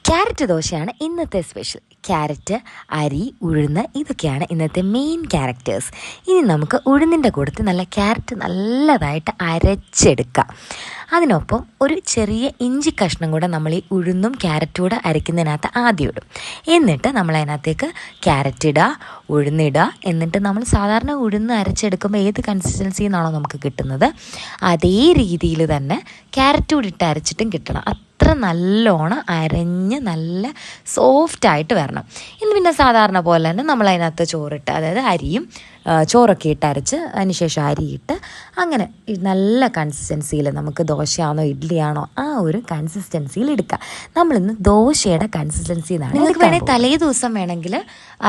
Carrot ദോശയാണ് ഇന്നത്തെ special. Carrot, അരി, ഉഴുന്ന് ഇതൊക്കെയാണ് ഇന്നത്തെ മെയിൻ ക്യാരക്ടേഴ്സ്. ഇനി നമുക്ക് ഉഴുന്നിൻ്റെ കൂട്ടത്തിൽ നല്ല ക്യാരറ്റ് നല്ലതായിട്ട് അരച്ചെടുക്കാം. അതിനൊപ്പം ഒരു ചെറിയ ഇഞ്ചി കഷ്ണം കൂടെ നമ്മൾ ഈ ഉഴുന്നും ക്യാരറ്റും കൂടെ അരയ്ക്കുന്നതിനകത്ത് ആദ്യം ഇടും. എന്നിട്ട് നമ്മൾ അതിനകത്തേക്ക് ക്യാരറ്റ് ഇടുക, ഉഴുന്നിടുക. എന്നിട്ട് നമ്മൾ സാധാരണ ഉഴുന്ന് അരച്ചെടുക്കുമ്പോൾ ഏത് കൺസിസ്റ്റൻസിയിൽ നിന്നാണോ നമുക്ക് കിട്ടുന്നത് അതേ രീതിയിൽ തന്നെ ക്യാരറ്റ് കൂടി ഇട്ട് അരച്ചിട്ടും കിട്ടണം. അത്ര നല്ലോണം അരഞ്ഞ് നല്ല സോഫ്റ്റായിട്ട് വരണം. ഇന്ന് പിന്നെ സാധാരണ പോലെ തന്നെ നമ്മൾ അതിനകത്ത് ചോറിട്ട്, അതായത് അരിയും ചോറൊക്കെ ഇട്ട് അരച്ച് അതിനുശേഷം അരിയിട്ട് അങ്ങനെ നല്ല കൺസിസ്റ്റൻസിയിൽ നമുക്ക് ദോശയാണോ ഇഡ്ഡലിയാണോ ആ ഒരു കൺസിസ്റ്റൻസിയിൽ എടുക്കുക. നമ്മളിന്ന് ദോശയുടെ കൺസിസ്റ്റൻസി എന്നാണ്. നിങ്ങൾക്ക് വേണമെങ്കിൽ തലേ ദിവസം വേണമെങ്കിൽ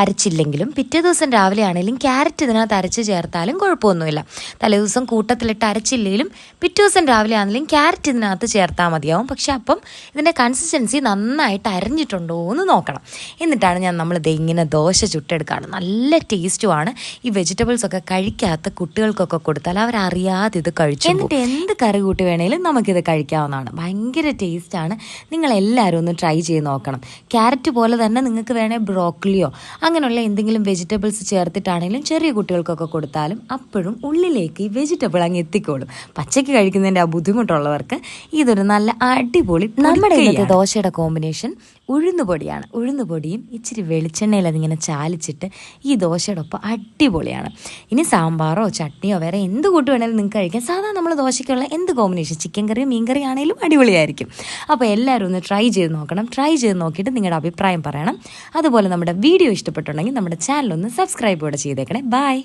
അരച്ചില്ലെങ്കിലും പിറ്റേ ദിവസം രാവിലെ ആണെങ്കിലും ക്യാരറ്റ് ഇതിനകത്ത് അരച്ച് ചേർത്താലും കുഴപ്പമൊന്നുമില്ല. തലേ ദിവസം കൂട്ടത്തിലിട്ട് അരച്ചില്ലെങ്കിലും പിറ്റേ ദിവസം രാവിലെ ആണെങ്കിലും ക്യാരറ്റ് ഇതിനകത്ത് ചേർത്താൽ മതിയാവും. പക്ഷെ അപ്പം ഇതിൻ്റെ കൺസിസ്റ്റൻസി നന്നായിട്ട് അരഞ്ഞിട്ടുണ്ടോ എന്ന് നോക്കണം. എന്നിട്ടാണ് നമ്മളിത് ഇങ്ങനെ ദോശ ചുട്ടെടുക്കുകയാണ്. നല്ല ടേസ്റ്റുമാണ്. ഈ വെജിറ്റബിൾസൊക്കെ കഴിക്കാത്ത കുട്ടികൾക്കൊക്കെ കൊടുത്താൽ അവരറിയാതെ ഇത് കഴിച്ചു. എന്നിട്ട് എന്ത് കറി കൂട്ടി വേണമെങ്കിലും നമുക്കിത് കഴിക്കാവുന്നതാണ്. ഭയങ്കര ടേസ്റ്റാണ്. നിങ്ങളെല്ലാവരും ഒന്ന് ട്രൈ ചെയ്ത് നോക്കണം. ക്യാരറ്റ് പോലെ തന്നെ നിങ്ങൾക്ക് വേണേൽ ബ്രോക്കലിയോ അങ്ങനെയുള്ള എന്തെങ്കിലും വെജിറ്റബിൾസ് ചേർത്തിട്ടാണെങ്കിലും ചെറിയ കുട്ടികൾക്കൊക്കെ കൊടുത്താലും അപ്പോഴും ഉള്ളിലേക്ക് ഈ വെജിറ്റബിൾ അങ്ങ് എത്തിക്കോളും. പച്ചയ്ക്ക് കഴിക്കുന്നതിൻ്റെ ആ ബുദ്ധിമുട്ടുള്ളവർക്ക് ഇതൊരു നല്ല അടിപൊളി. നമ്മുടെ ഇന്നത്തെ ദോശയുടെ കോമ്പിനേഷൻ ഉഴുന്നുപൊടിയാണ്. ഉഴുന്നുപൊടിയും ഇച്ചിരി വെളിച്ചെണ്ണയിൽ അതിങ്ങനെ ചാലിച്ചിട്ട് ഈ ദോശയുടെ ഒപ്പം അടിപൊളിയാണ്. ഇനി സാമ്പാറോ ചട്നിയോ വേറെ എന്ത് കൂട്ട് വേണമെങ്കിലും നിങ്ങൾക്ക് കഴിക്കാം. സാധാരണ നമ്മൾ ദോശയ്ക്കുള്ള എന്ത് കോമ്പിനേഷൻ, ചിക്കൻ കറിയോ മീൻ കറി ആണെങ്കിലും അടിപൊളിയായിരിക്കും. അപ്പോൾ എല്ലാവരും ഒന്ന് ട്രൈ ചെയ്ത് നോക്കണം. ട്രൈ ചെയ്ത് നോക്കിയിട്ട് നിങ്ങളുടെ അഭിപ്രായം പറയണം. അതുപോലെ നമ്മുടെ വീഡിയോ ഇഷ്ടപ്പെട്ടുണ്ടെങ്കിൽ നമ്മുടെ ചാനലൊന്ന് സബ്സ്ക്രൈബ് കൂടെ ചെയ്തേക്കണേ. ബൈ.